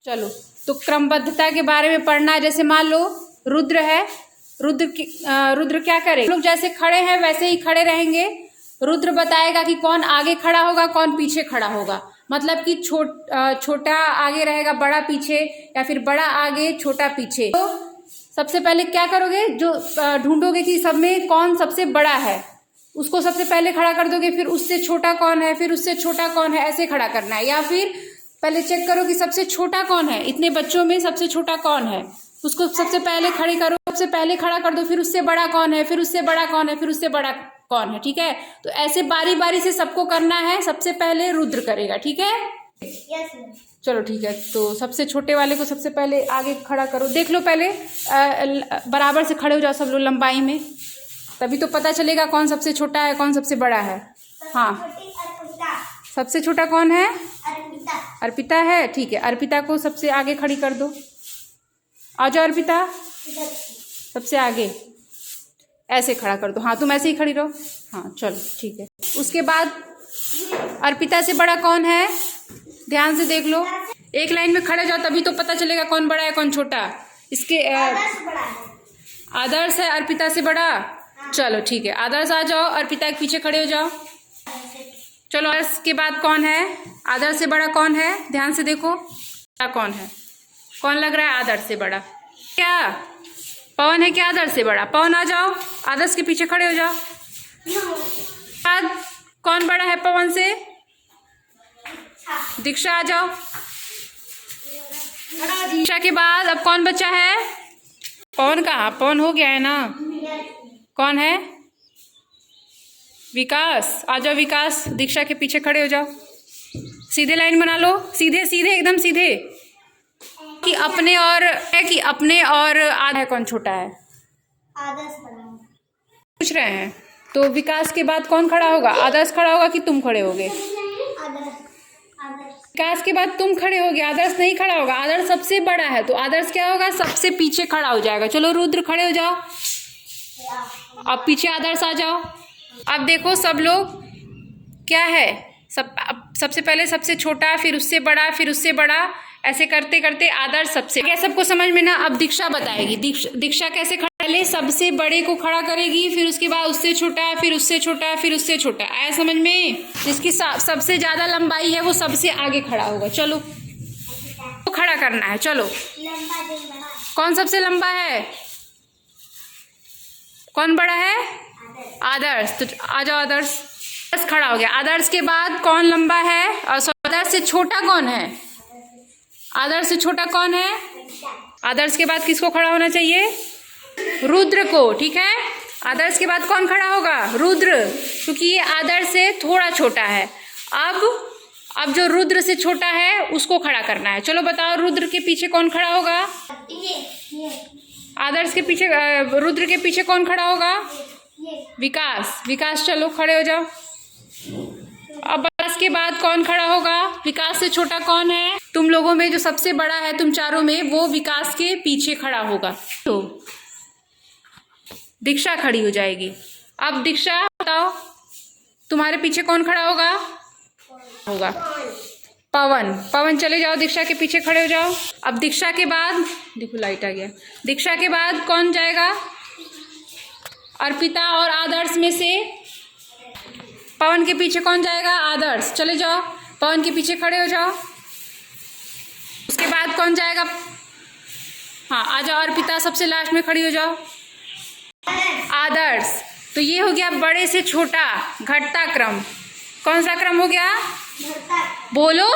चलो, तो क्रमबद्धता के बारे में पढ़ना है। जैसे मान लो रुद्र है, रुद्र क्या करे, लोग जैसे खड़े हैं वैसे ही खड़े रहेंगे। रुद्र बताएगा कि कौन आगे खड़ा होगा, कौन पीछे खड़ा होगा। मतलब कि छोटा आगे रहेगा, बड़ा पीछे, या फिर बड़ा आगे छोटा पीछे। तो सबसे पहले क्या करोगे, जो ढूंढोगे कि सब में कौन सबसे बड़ा है, उसको सबसे पहले खड़ा कर दोगे। फिर उससे छोटा कौन है, फिर उससे छोटा कौन है, ऐसे खड़ा करना है। या फिर पहले चेक करो कि सबसे छोटा कौन है, इतने बच्चों में सबसे छोटा कौन है, उसको सबसे पहले खड़ी करो, सबसे पहले खड़ा कर दो। फिर उससे बड़ा कौन है, फिर उससे बड़ा कौन है, फिर उससे बड़ा कौन है। ठीक है, तो ऐसे बारी बारी से सबको करना है। सबसे पहले रुद्र करेगा, ठीक है। चलो ठीक है, तो सबसे छोटे वाले को सबसे पहले आगे खड़ा करो। देख लो पहले, बराबर से खड़े हो जाओ सब लोग लंबाई में, तभी तो पता चलेगा कौन सबसे छोटा है, कौन सबसे बड़ा है। हाँ, सबसे छोटा कौन है, अर्पिता है। ठीक है, अर्पिता को सबसे आगे खड़ी कर दो। आ जाओ अर्पिता, सबसे आगे ऐसे खड़ा कर दो। हाँ, तुम ऐसे ही खड़ी रहो। हाँ चलो ठीक है। उसके बाद अर्पिता से बड़ा कौन है, ध्यान से देख लो। एक लाइन में खड़े जाओ, तभी तो पता चलेगा कौन बड़ा है कौन छोटा। इसके आदर्श है अर्पिता से बड़ा। चलो ठीक है, आदर्श आ जाओ, अर्पिता के पीछे खड़े हो जाओ। चलो, आदर्श के बाद कौन है, आदर्श से बड़ा कौन है, ध्यान से देखो कौन है, कौन लग रहा है आदर्श से बड़ा। क्या पवन है क्या आदर्श से बड़ा? पवन आ जाओ, आदर्श के पीछे खड़े हो जाओ। कौन बड़ा है पवन से? दीक्षा आ जाओ। दीक्षा के बाद अब कौन बचा है? पवन कहाँ, पवन हो गया है ना। कौन है? विकास आ जाओ। विकास दीक्षा के पीछे खड़े हो जाओ। सीधे लाइन बना लो, सीधे सीधे एकदम सीधे। कि अपने और आधा कौन छोटा है? आदर्श बड़ा पूछ रहे हैं। तो विकास के बाद कौन खड़ा होगा? आदर्श खड़ा होगा कि तुम खड़े होगे? विकास के बाद तुम खड़े होगे, आदर्श नहीं खड़ा होगा। आदर्श सबसे बड़ा है, तो आदर्श क्या होगा, सबसे पीछे खड़ा हो जाएगा। चलो रुद्र खड़े हो जाओ, अब पीछे आदर्श आ जाओ। अब देखो सब लोग क्या है, सबसे पहले सबसे छोटा, फिर उससे बड़ा, फिर उससे बड़ा, ऐसे करते करते आदर्श सबसे। क्या सबको समझ में ना? अब दीक्षा बताएगी। दीक्षा कैसे खड़ा, पहले सबसे बड़े को खड़ा करेगी, फिर उसके बाद उससे छोटा, फिर उससे छोटा, फिर उससे छोटा। आया समझ में? जिसकी सबसे ज्यादा लंबाई है वो सबसे आगे खड़ा होगा। चलो तो खड़ा करना है। चलो, कौन सबसे लंबा है, कौन बड़ा है? आदर्श। तो आ जाओ आदर्श खड़ा हो गया। आदर्श के बाद कौन लंबा है, और आदर्श से छोटा कौन है? आदर्श से छोटा कौन है? आदर्श के बाद किसको खड़ा होना चाहिए? रुद्र को। ठीक है, आदर्श के बाद कौन खड़ा होगा? रुद्र, क्योंकि ये आदर्श से थोड़ा छोटा है। अब जो रुद्र से छोटा है उसको खड़ा करना है। चलो बताओ, रुद्र के पीछे कौन खड़ा होगा? आदर्श के पीछे, रुद्र के पीछे कौन खड़ा होगा? विकास। विकास चलो खड़े हो जाओ। अब विकास के बाद कौन खड़ा होगा? विकास से छोटा कौन है? तुम लोगों में जो सबसे बड़ा है, तुम चारों में, वो विकास के पीछे खड़ा होगा। तो दीक्षा खड़ी हो जाएगी। अब दीक्षा बताओ, तुम्हारे पीछे कौन खड़ा होगा? पवन। पवन चले जाओ, दीक्षा के पीछे खड़े हो जाओ। अब दीक्षा के बाद देखो लाइट आ गया। दीक्षा के बाद कौन जाएगा? अर्पिता और आदर्श में से पवन के पीछे कौन जाएगा? आदर्श। चले जाओ, पवन के पीछे खड़े हो जाओ। उसके बाद कौन जाएगा? हाँ आ जाओ, अर्पिता सबसे लास्ट में खड़ी हो जाओ। आदर्श। तो ये हो गया बड़े से छोटा घटता क्रम। कौन सा क्रम हो गया? बोलो।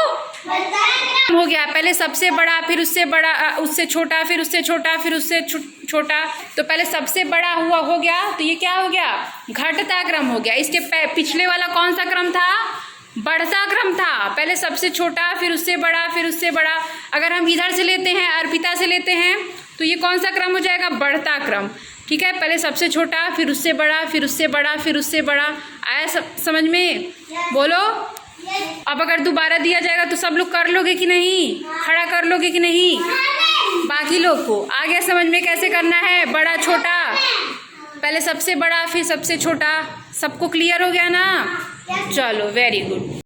हो गया पहले सबसे बड़ा, फिर उससे बड़ा, उससे छोटा, फिर उससे छोटा, फिर उससे छोटा। तो पहले सबसे बड़ा हुआ हो गया, तो ये क्या हो गया? घटता क्रम हो गया। इसके पिछले वाला कौन सा क्रम था? बढ़ता क्रम था। पहले सबसे छोटा, फिर उससे बड़ा, फिर उससे बड़ा। अगर हम इधर से लेते हैं, अर्पिता से लेते हैं, तो ये कौन सा क्रम हो जाएगा? बढ़ता क्रम। ठीक है, पहले सबसे छोटा, फिर उससे बड़ा, फिर उससे बड़ा, फिर उससे बड़ा। आया समझ में? बोलो। अब अगर दोबारा दिया जाएगा तो सब लोग कर लोगे कि नहीं? खड़ा कर लोगे कि नहीं? बाकी लोग को आ गया समझ में कैसे करना है? बड़ा छोटा, पहले सबसे बड़ा, फिर सबसे छोटा। सबको क्लियर हो गया ना? चलो वेरी गुड।